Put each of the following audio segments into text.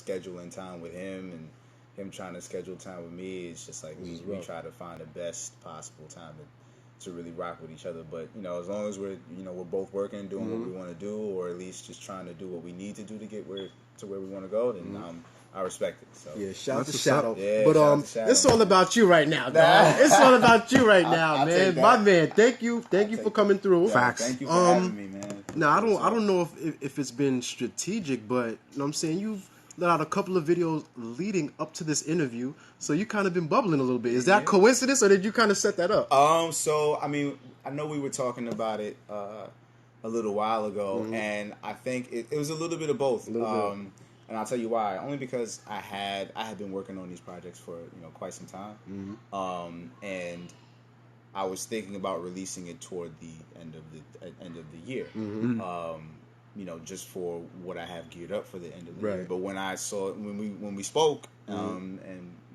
scheduling time with him and him trying to schedule time with me. It's just like we try to find the best possible time to really rock with each other. But as long as we're both working, doing what we want to do, or at least just trying to do what we need to do to get where we want to go, then I respect it. So yeah, shout out to Shadow. Yeah, but shout out to Shadow, it's all about you right now, dog. It's all about you right now, I'll man. My man, thank you for coming through. Facts. Thank you for having me, man. Now I don't know if it's been strategic, but you know what I'm saying, you've let out a couple of videos leading up to this interview, so you kind of been bubbling a little bit. Is that coincidence, or did you kind of set that up? So I mean, I know we were talking about it a little while ago, and I think it was a little bit of both. And I'll tell you why. Only because I had been working on these projects for quite some time, and I was thinking about releasing it toward the end of the year. Just for what I have geared up for the end of the year. But when I saw when we spoke and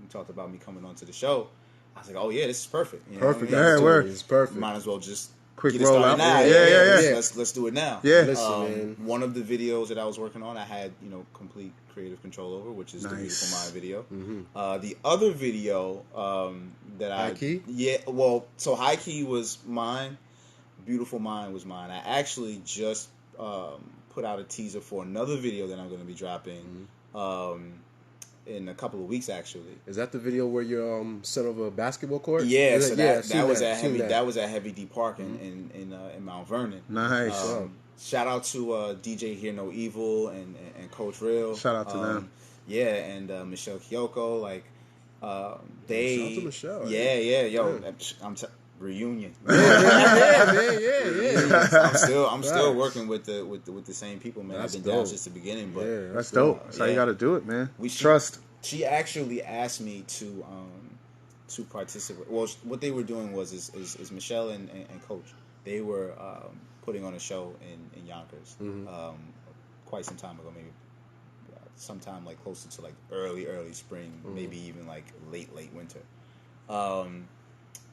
we talked about me coming onto the show, I was like, oh yeah, this is perfect. Perfect. It's perfect. Might as well just Quick get it roll started out. now. Yeah. Let's do it now. Yeah. Listen, man. One of the videos that I was working on, I had complete creative control over, which is the Beautiful Mind video. The other video that High Key? So High Key was mine. Beautiful Mind was mine. I actually just put out a teaser for another video that I'm going to be dropping in a couple of weeks. Actually, is that the video where you're center of a basketball court? Yeah, so that was at Heavy D Park in Mount Vernon. Nice. Shout out to DJ Hear No Evil and Coach Real. Shout out to them. Yeah, and Michelle Kyoko. Like they. Shout out to Michelle. I'm reunion. Yeah. I'm still working with the same people, man. That's I've been dope. down since the beginning, but That's dope. That's how you got to do it, man. Trust. She actually asked me to participate. Well, what they were doing was is Michelle and Coach, they were putting on a show in Yonkers quite some time ago, maybe sometime like closer to like early spring, maybe even like late winter.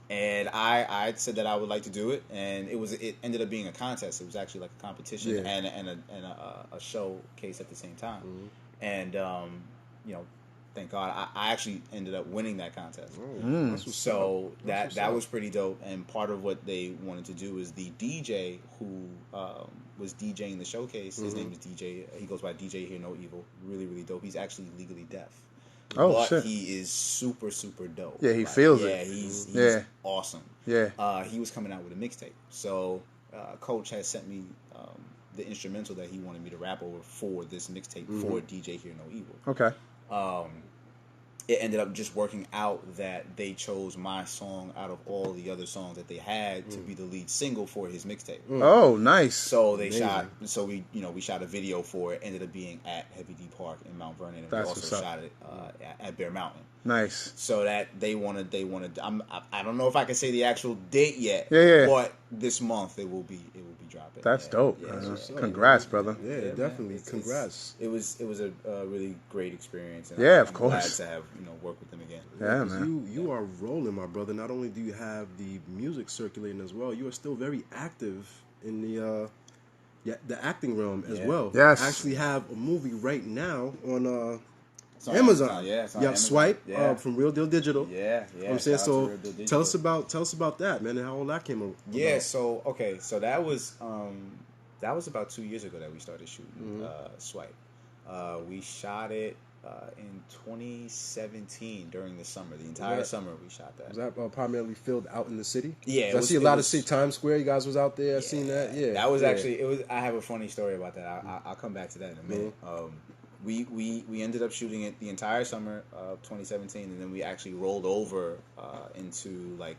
And I said that I would like to do it, and it ended up being a contest. It was actually like a competition and a showcase at the same time. And thank God I actually ended up winning that contest. So that was pretty dope. And part of what they wanted to do is the DJ who was DJing the showcase. His name is DJ. He goes by DJ Hear No Evil. Really, really dope. He's actually legally deaf. But shit. he is super, super dope. Yeah, he feels it. Yeah, he's awesome. Yeah. He was coming out with a mixtape. So Coach had sent me the instrumental that he wanted me to rap over for this mixtape for DJ Hear No Evil. Okay. It ended up just working out that they chose my song out of all the other songs that they had to be the lead single for his mixtape. Oh, nice. So we shot a video for it. Ended up being at Heavy D Park in Mount Vernon, and That's we also what's up. shot it at Bear Mountain. Nice. So that they wanted. I don't know if I can say the actual date yet. Yeah. But this month it will be dropping. That's dope. Yeah, Congrats, brother. Yeah, definitely. Congrats. It was a really great experience. And Yeah, of I'm course. glad to have work with them again. Yeah, man. You are rolling, my brother. Not only do you have the music circulating as well, you are still very active in the acting realm as well. Yes. I actually have a movie right now on It's on Amazon. Yeah, it's on you have Amazon. Swipe from Real Deal Digital. Yeah. You know what I'm saying? Shout out to So Real Deal Digital. tell us about that, man, and how all that came about. Yeah, so that was about 2 years ago that we started shooting Swipe. We shot it in 2017 during the summer. The entire summer we shot that. Was that primarily filmed out in the city? Yeah, I see a lot of Times Square. You guys was out there. I've seen that. Yeah, that was actually. I have a funny story about that. I'll come back to that in a minute. We ended up shooting it the entire summer of 2017, and then we actually rolled over into like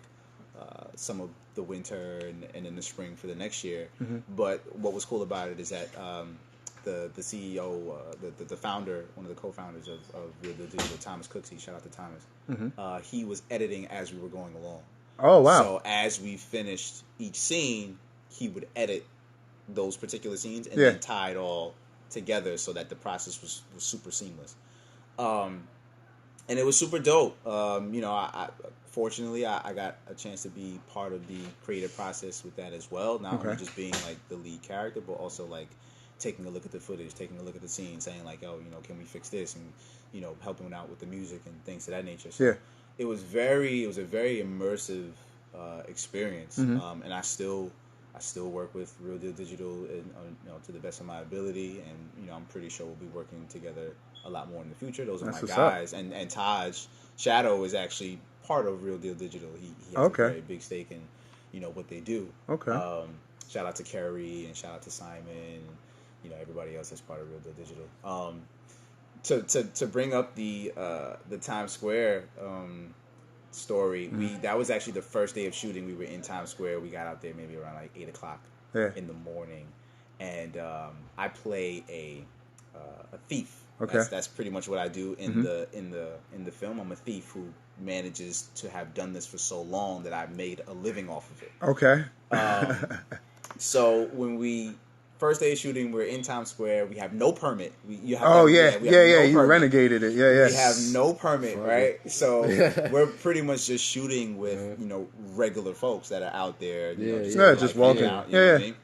some of the winter and in the spring for the next year. But what was cool about it is that the CEO, the founder, one of the co-founders of Real Deal Digital, Thomas Cooksey, shout out to Thomas. He was editing as we were going along. Oh, wow. So as we finished each scene, he would edit those particular scenes and then tie it all together so that the process was super seamless. And it was super dope. Fortunately, I got a chance to be part of the creative process with that as well. Not only just being like the lead character, but also like taking a look at the footage, taking a look at the scene, saying like, oh, can we fix this, and helping out with the music and things of that nature. So it was a very immersive experience, and I still work with Real Deal Digital, and to the best of my ability, and I'm pretty sure we'll be working together a lot more in the future. Those are my guys, and Taj Shadow is actually part of Real Deal Digital. He has a very big stake in what they do. Shout out to Kerry, and shout out to Simon, and everybody else that's part of Real Deal Digital. To bring up the Times Square story, that was actually the first day of shooting. We were in Times Square. We got out there maybe around like 8:00 in the morning, and I play a thief. That's pretty much what I do in the film. I'm a thief who manages to have done this for so long that I've made a living off of it. So when we first day of shooting, we're in Times Square. We have no permit. You renegated it. We have no permit, right? So we're pretty much just shooting with regular folks that are out there. Just walking out. You know what I mean?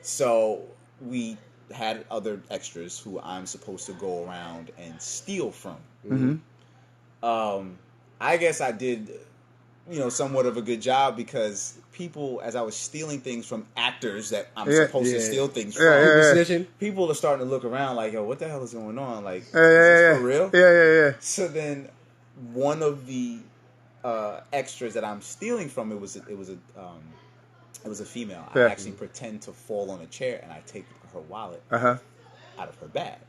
So we had other extras who I'm supposed to go around and steal from. I guess I did, somewhat of a good job, because people, as I was stealing things from actors that I'm supposed to steal things from, people are starting to look around like, yo, what the hell is going on? Like, is this for real? So then one of the extras that I'm stealing from, it was a female. I actually pretend to fall on a chair, and I take her wallet out of her bag.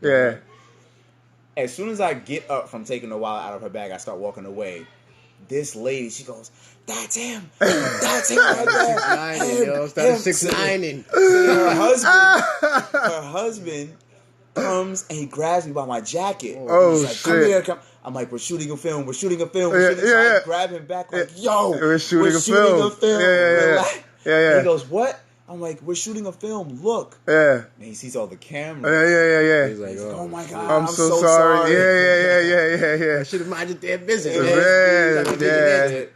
As soon as I get up from taking the wallet out of her bag, I start walking away. This lady, she goes, "That's him! That's him right there!" 6ix9ine, yo. Started 6ix9ine. Her husband comes and he grabs me by my jacket. Oh, he's like, shit. "Come here, come." I'm like, "We're shooting a film. So I grab him back like, "Yo, we're shooting a film. And he goes, "What?" I'm like, "We're shooting a film. Look." And he sees all the cameras. He's like, "Oh my God, I'm so sorry. I should have minded their business.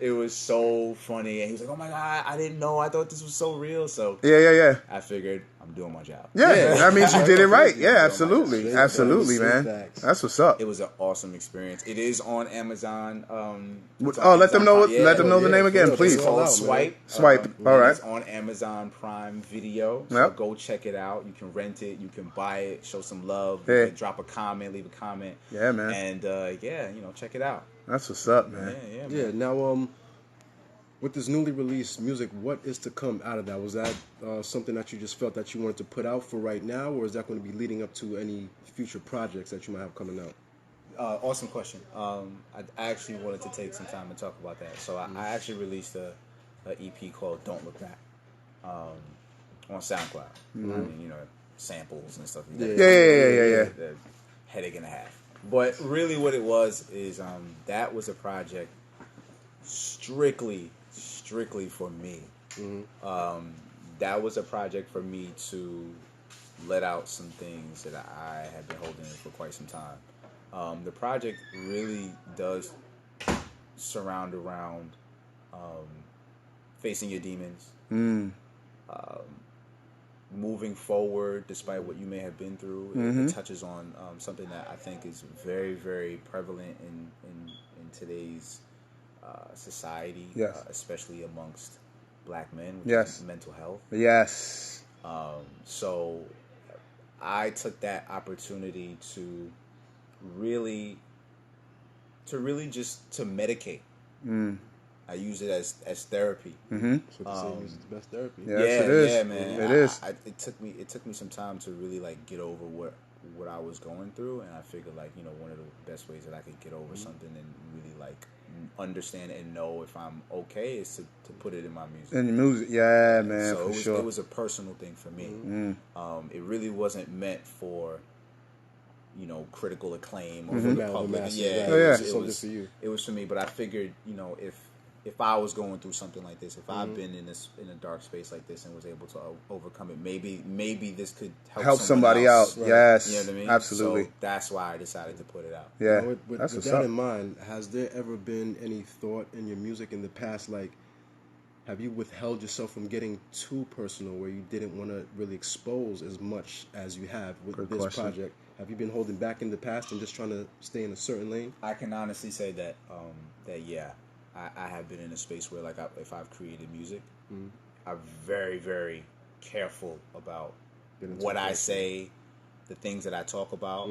It was so funny, and he was like, "Oh my God, I didn't know. I thought this was so real." So I figured I'm doing my job. That means you did it right. Absolutely, man. That's what's up. It was an awesome experience. It is on Amazon. Let them know. Let them know the name again, please. It's called Swipe. All right. It's on Amazon Prime Video. So go check it out. You can rent it. You can buy it. Show some love. Drop a comment. Leave a comment. Yeah, man. And check it out. That's what's up, man. Yeah. Now, with this newly released music, what is to come out of that? Was that something that you just felt that you wanted to put out for right now, or is that going to be leading up to any future projects that you might have coming out? Awesome question. I actually wanted to take some time to talk about that. So I actually released a EP called "Don't Look Back" on SoundCloud. I mean, samples and stuff. Yeah. Headache and a half. But really, what it was is that was a project strictly for me. That was a project for me to let out some things that I had been holding in for quite some time. The project really does surround around facing your demons, moving forward despite what you may have been through. It touches on something that I think is very, very prevalent in today's society, especially amongst black men, which is mental health. So I took that opportunity to really just to medicate. I use it as therapy. So the same is the best therapy. Yeah, man. It is. It took me some time to really get over what I was going through, and I figured one of the best ways that I could get over something and really understand and know if I'm okay is to put it in my music. In music, yeah, man. So for it was a personal thing for me. It really wasn't meant for critical acclaim or for the public. It was for me, but I figured if I was going through something like this, if I've been in a dark space like this and was able to overcome it, maybe this could help somebody out. Right? Yes, you know what I mean? Absolutely. So that's why I decided to put it out. Yeah, now, with that in mind, has there ever been any thought in your music in the past, have you withheld yourself from getting too personal, where you didn't want to really expose as much as you have with Good this question. project? Have you been holding back in the past and just trying to stay in a certain lane? I can honestly say that I have been in a space where, like, if I've created music, I'm very, very careful about what I say, the things that I talk about.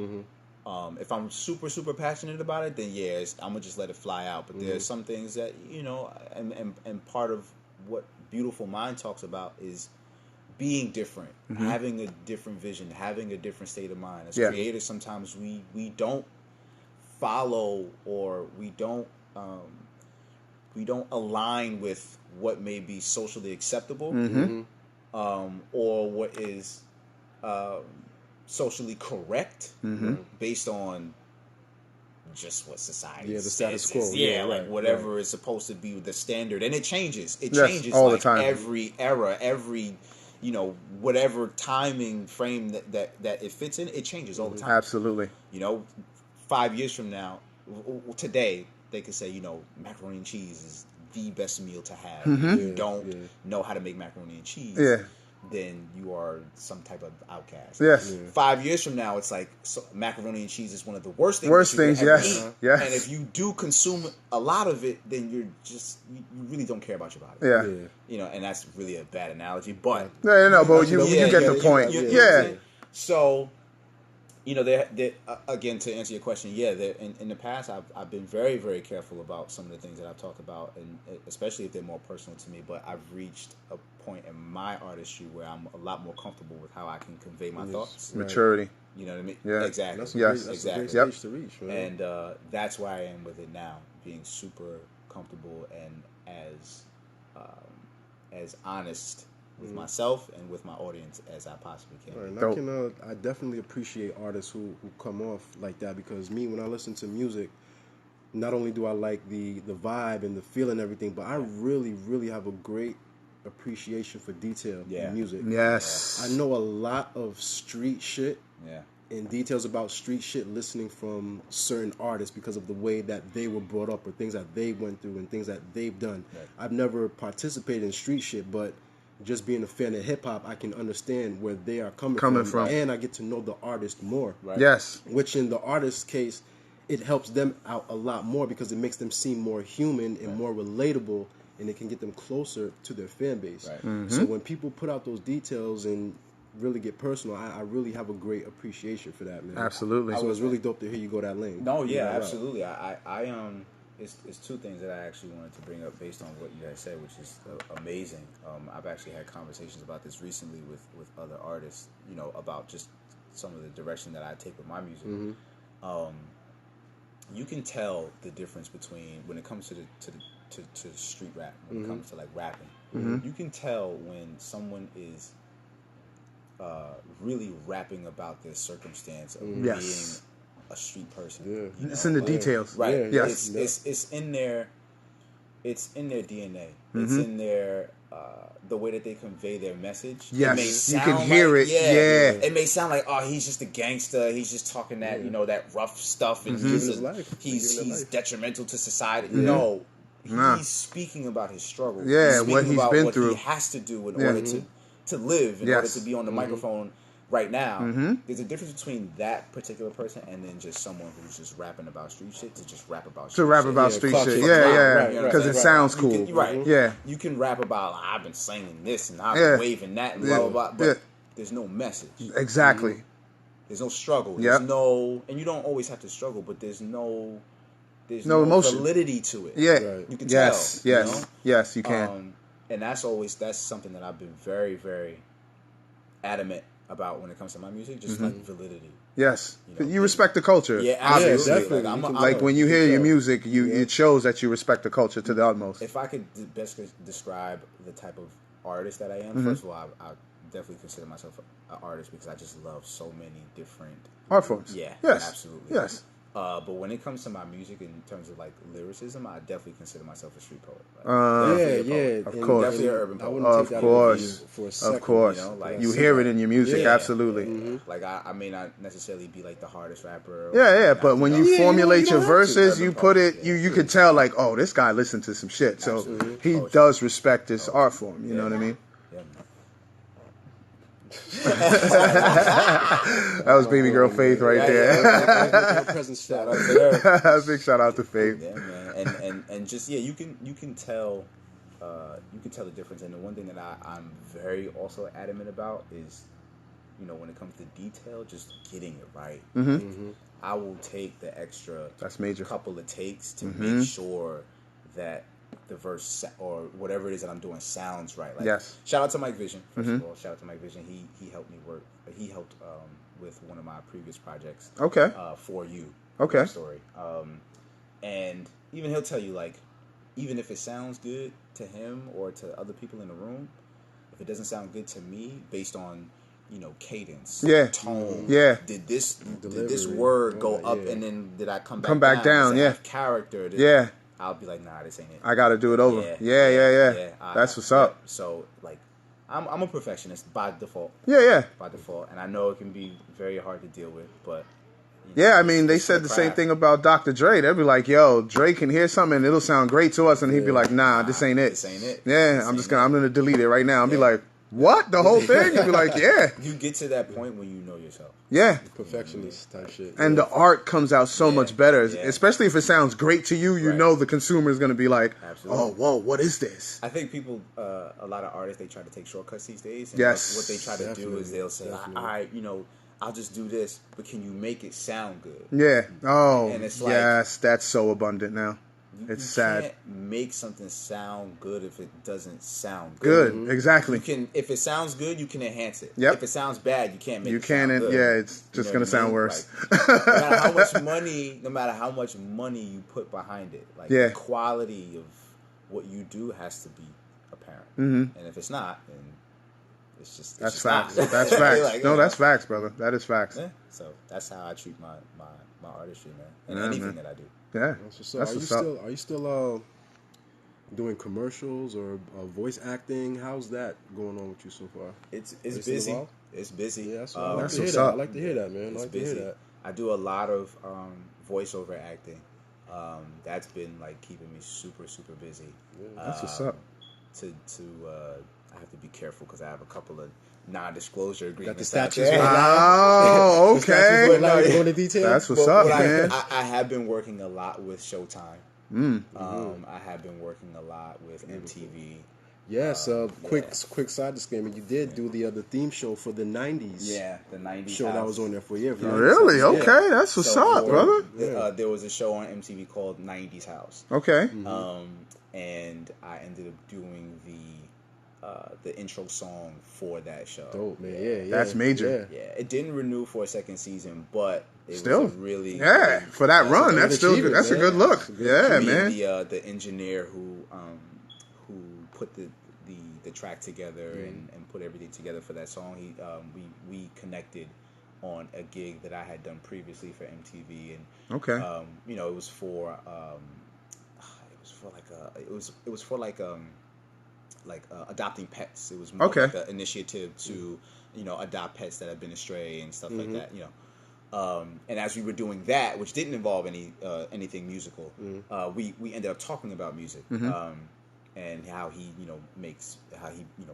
If I'm super, super passionate about it, then I'm gonna just let it fly out. But there's some things that, and part of what Beautiful Mind talks about is being different, having a different vision, having a different state of mind. As creators, sometimes we don't follow, or we don't align with what may be socially acceptable, or what is socially correct, based on just what society the status quo. Like whatever is supposed to be the standard, and it changes. It Yes, changes all the like time. every era, every whatever timing frame that it fits in, it changes all the time. Absolutely. 5 years from now, today they could say macaroni and cheese is the best meal to have. If you don't know how to make macaroni and cheese, then you are some type of outcast. Yes. 5 years from now, it's like macaroni and cheese is one of the worst things. Worst that you things, can ever yes. eat. Yes. And if you do consume a lot of it, then you really don't care about your body. Yeah. And that's really a bad analogy, but but you get the point. Yeah. So, again, to answer your question, in the past, I've been very, very careful about some of the things that I've talked about, and especially if they're more personal to me. But I've reached a point in my artistry where I'm a lot more comfortable with how I can convey my thoughts. Maturity. You know what I mean? Yeah. Exactly. That's Exactly. a great stage to reach, man. And that's where I am with it now, being super comfortable and as honest with myself and with my audience as I possibly can. Right, and I definitely appreciate artists who come off like that, because me, when I listen to music, not only do I like the vibe and the feel and everything, but I really, really have a great appreciation for detail in music. Yes. I know a lot of street shit Yeah. and details about street shit listening from certain artists because of the way that they were brought up, or things that they went through and things that they've done. Right. I've never participated in street shit, but just being a fan of hip-hop, I can understand where they are coming from. And I get to know the artist more. Right. Yes. Which in the artist's case, it helps them out a lot more, because it makes them seem more human and more relatable, and it can get them closer to their fan base. Right. So when people put out those details and really get personal, I really have a great appreciation for that, man. Absolutely. So it's really dope to hear you go that lane. No, yeah, absolutely. It's two things that I actually wanted to bring up based on what you guys said, which is amazing. I've actually had conversations about this recently with other artists, about just some of the direction that I take with my music. You can tell the difference between, when it comes to street rap, when it comes to like rapping, you can tell when someone is really rapping about their circumstance of being a street person. It's in the details. Right. Yes. It's in their DNA. It's in their the way that they convey their message. Yes. You can hear it. Yeah. It may sound like, oh, he's just a gangster. He's just talking that that rough stuff, and he's detrimental to society. No, he's speaking about his struggle. Yeah, he's what speaking he's about been what through. he has to do in order to live, in order to be on the microphone right now. There's a difference between that particular person and then just someone who's just rapping about street shit to just rap about street shit. Yeah. Because it sounds cool. Yeah. You can rap about, I've been singing this and I've been waving that and blah, blah, blah. But there's no message. Exactly. There's no struggle. There's no, and you don't always have to struggle, but there's no emotion, validity to it. Yeah. You can tell. Yes, you can. And that's something that I've been very, very adamant about when it comes to my music, just like validity. Yes, you respect the culture. Yeah, obviously. Definitely. Like when you hear your music, it shows that you respect the culture to the utmost. If I could best describe the type of artist that I am, first of all, I definitely consider myself an artist because I just love so many different art forms. Yeah, yes, absolutely. Yes, But when it comes to my music in terms of like lyricism, I definitely consider myself a street poet. Of course. Definitely an urban poet. I wouldn't take that away from you for a second. Of course. You know, like, you hear it in your music, absolutely. Like I may not necessarily be like the hardest rapper. But when you formulate your verses, you put it, you could tell like, oh, this guy listened to some shit. So he does respect this art form. You know what I mean? Yeah, man. That was baby girl Faith right there. Shout out to her. Big shout out to Faith. Yeah, man, and just you can tell the difference. And the one thing that I'm very also adamant about is, when it comes to detail, just getting it right. I will take the extra couple of takes to make sure that the verse or whatever it is that I'm doing sounds right. Like, shout out to Mike Vision. First of all, shout out to Mike Vision. He helped me work. He helped with one of my previous projects. Okay. For you. Okay. Story. And even he'll tell you, like, even if it sounds good to him or to other people in the room, if it doesn't sound good to me based on cadence, tone, did this word go up and then did I come back down? Character, I'll be like, nah, this ain't it. I got to do it over. Yeah. That's what's up. So, like, I'm a perfectionist by default. Yeah. By default. And I know it can be very hard to deal with, but... I mean, they said the same thing about Dr. Dre. They'd be like, yo, Dre can hear something and it'll sound great to us. And he'd be like, nah, this ain't it. This ain't it. Yeah, I'm going to delete it right now. I'll be like, what? The whole thing? You'd be like, yeah. You get to that point when you know yourself. Yeah. Perfectionist type shit. And the art comes out so much better. Especially if it sounds great to you, you know the consumer is going to be like, oh, whoa, what is this? I think people, a lot of artists, they try to take shortcuts these days. And yes. What they try to do is they'll say, all right, I'll just do this, but can you make it sound good? Yeah. Oh, and it's like, yes, that's so abundant now. It's sad. You can't make something sound good if it doesn't sound good. good. Exactly. If it sounds good, you can enhance it. Yep. If it sounds bad, you can't make it sound good. Yeah, it's just going to sound worse. Like, no matter how much money you put behind it, like the quality of what you do has to be apparent. Mm-hmm. And if it's not, then it's just facts. Not. That's facts. Like, no, that's facts, brother. That is facts. Yeah. So that's how I treat my artistry, man, and anything that I do. Yeah. Are you still doing commercials or voice acting? How's that going on with you so far? It's busy. It's busy. Yeah, that's what's up. I like to hear that, man. I like to hear that. I do a lot of voiceover acting. That's been like keeping me super, super busy. Yeah, that's what's up. I have to be careful because I have a couple of non-disclosure agreements. Got the statutes. Oh, okay. Go into detail. That's what's up, man. I have been working a lot with Showtime. I have been working a lot with MTV. Yes, quick side disclaimer. You did do the theme show for the 90s. Yeah, the 90s show that was on there for a year. Really? Okay, that's what's up, brother. There was a show on MTV called 90s House. Okay. And I ended up doing the intro song for that show. Dope, man. Yeah. That's major. Yeah, it didn't renew for a second season, but it still was a really for that run. That's still good. That's a good look. Yeah, man. The engineer who put the track together and put everything together for that song, we connected on a gig that I had done previously for MTV, and it was for adopting pets. It was more like an initiative to adopt pets that have been astray and stuff like that. And as we were doing that, which didn't involve anything musical, we ended up talking about music. And how he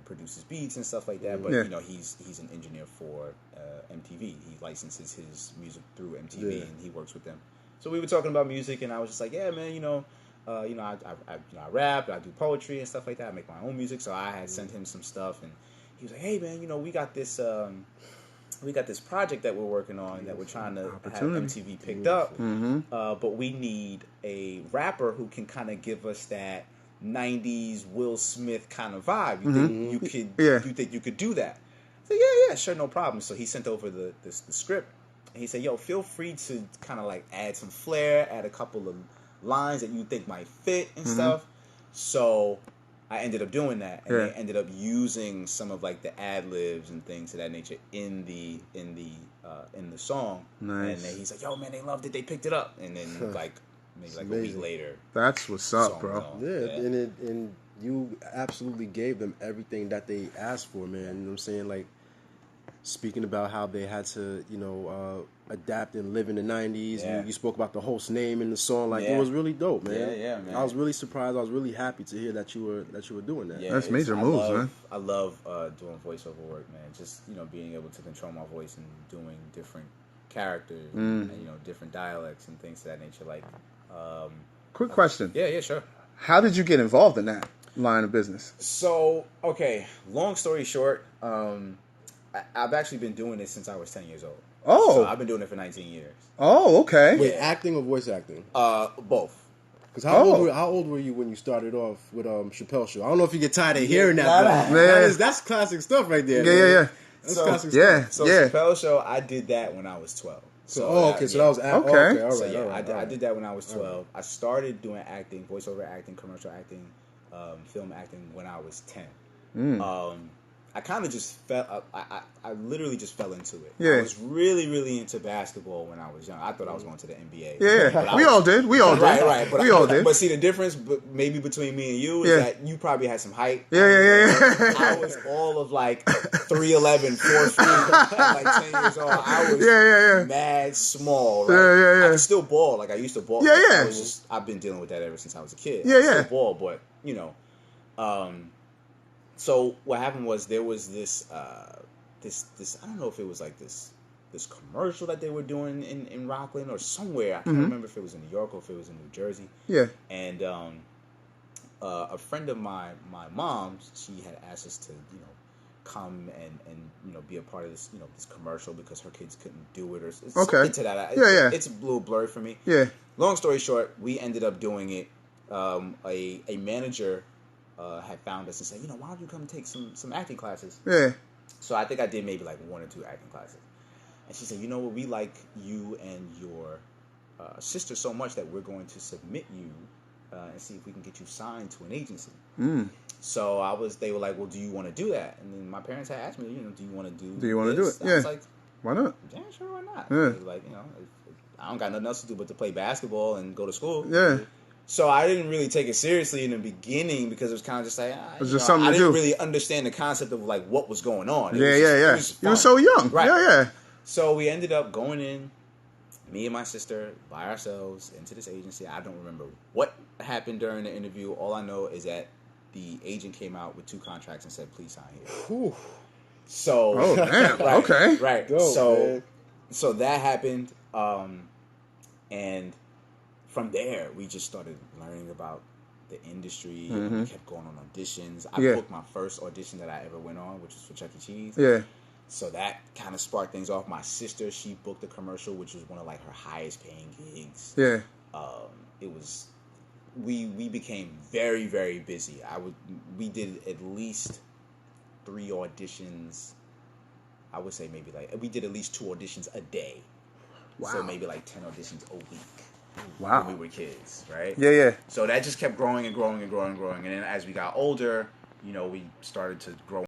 produces beats and stuff like that. But he's an engineer for MTV. He licenses his music through MTV and he works with them. So we were talking about music, and I was just like, yeah, man, I rap, I do poetry and stuff like that. I make my own music. So I had sent him some stuff, and he was like, hey, man, we got this project that we're working on that we're trying to have MTV picked up. But we need a rapper who can kind of give us that 90s Will Smith kind of vibe. You think you could do that? I said, yeah, sure, no problem. So he sent over the script, and he said, yo, feel free to kind of like add some flair, add a couple of lines that you think might fit and stuff. So I ended up doing that, and they ended up using some of like the ad libs and things of that nature in the in the song. Nice. And then he's like, "Yo, man, they loved it. They picked it up." And then like maybe like amazing. a week later, That's what's the up, song bro. was on. Yeah, and you absolutely gave them everything that they asked for, man. You know what I'm saying? Like, speaking about how they had to, adapt and live in the 90s. Yeah. You spoke about the host name in the song. Like, Yeah. it was really dope, man. Yeah, man. I was really surprised. I was really happy to hear that you were doing that. Yeah, That's major moves, man. I love doing voiceover work, man. Just being able to control my voice and doing different characters and different dialects and things of that nature. Like, Quick question. yeah, sure. How did you get involved in that line of business? So, okay, long story short, I've actually been doing this since I was 10 years old. Oh. So I've been doing it for 19 years. Oh, okay. Wait, acting or voice acting? Both. Because how old were you when you started off with Chappelle Show? I don't know if you get tired of hearing that, nah. but that's classic stuff right there. Yeah. That's So- classic Yeah. stuff. So Chappelle Show, I did that when I was 12. So that was Okay. all So right, yeah, all right. I did that when I was 12. I started doing acting, voiceover acting, commercial acting, film acting when I was 10. I kind of just fell. I literally just fell into it. Yeah. I was really, really into basketball when I was young. I thought I was going to the NBA. Yeah. But We all did. Right. But we all did. But see, the difference, maybe between me and you, is Yeah. that you probably had some height. Yeah. I was all of like 3'11", 4 feet, at like 10 years old. I was Yeah. mad small. Right? Yeah. I could still ball. Like I used to ball. Yeah. I've been dealing with that ever since I was a kid. Yeah. I still ball, but so what happened was there was this I don't know if it was like this commercial that they were doing in Rockland or somewhere. I can't remember if it was in New York or if it was in New Jersey. Yeah. And a friend of my mom's, she had asked us to come and be a part of this this commercial because her kids couldn't do it or something to that. It's a little blurry for me. Yeah. Long story short, we ended up doing it. A manager had found us and said, why don't you come take some acting classes? Yeah. So I think I did maybe like 1 or 2 acting classes. And she said, what, we like you and your sister so much that we're going to submit you and see if we can get you signed to an agency. So they were like, well, do you want to do that? And then my parents had asked me, do you want to do Do you want to do it? I was like, why not? yeah, sure, why not? Yeah. They were like, I don't got nothing else to do but to play basketball and go to school. Yeah. So I didn't really take it seriously in the beginning because it was kind of just like It was just something I to didn't do. really understand the concept of like what was going on. It Yeah. was just You were fun. so young. Right. Yeah. So we ended up going in, me and my sister, by ourselves into this agency. I don't remember what happened during the interview. All I know is that the agent came out with 2 contracts and said, "Please sign here." Whew. So, Oh, damn. right, Okay. right. Dope, So that happened, and from there we just started learning about the industry. We kept going on auditions. I booked my first audition that I ever went on, which was for Chuck E. Cheese. Yeah. So that kind of sparked things off. My sister, she booked a commercial, which was one of like her highest paying gigs. Yeah. It was, we became very, very busy. We did at least 3 auditions. I would say maybe we did at least 2 auditions a day. Wow. So maybe like 10 auditions a week. Wow. When we were kids, right? Yeah. So that just kept growing and growing and growing and growing. And then as we got older, we started to grow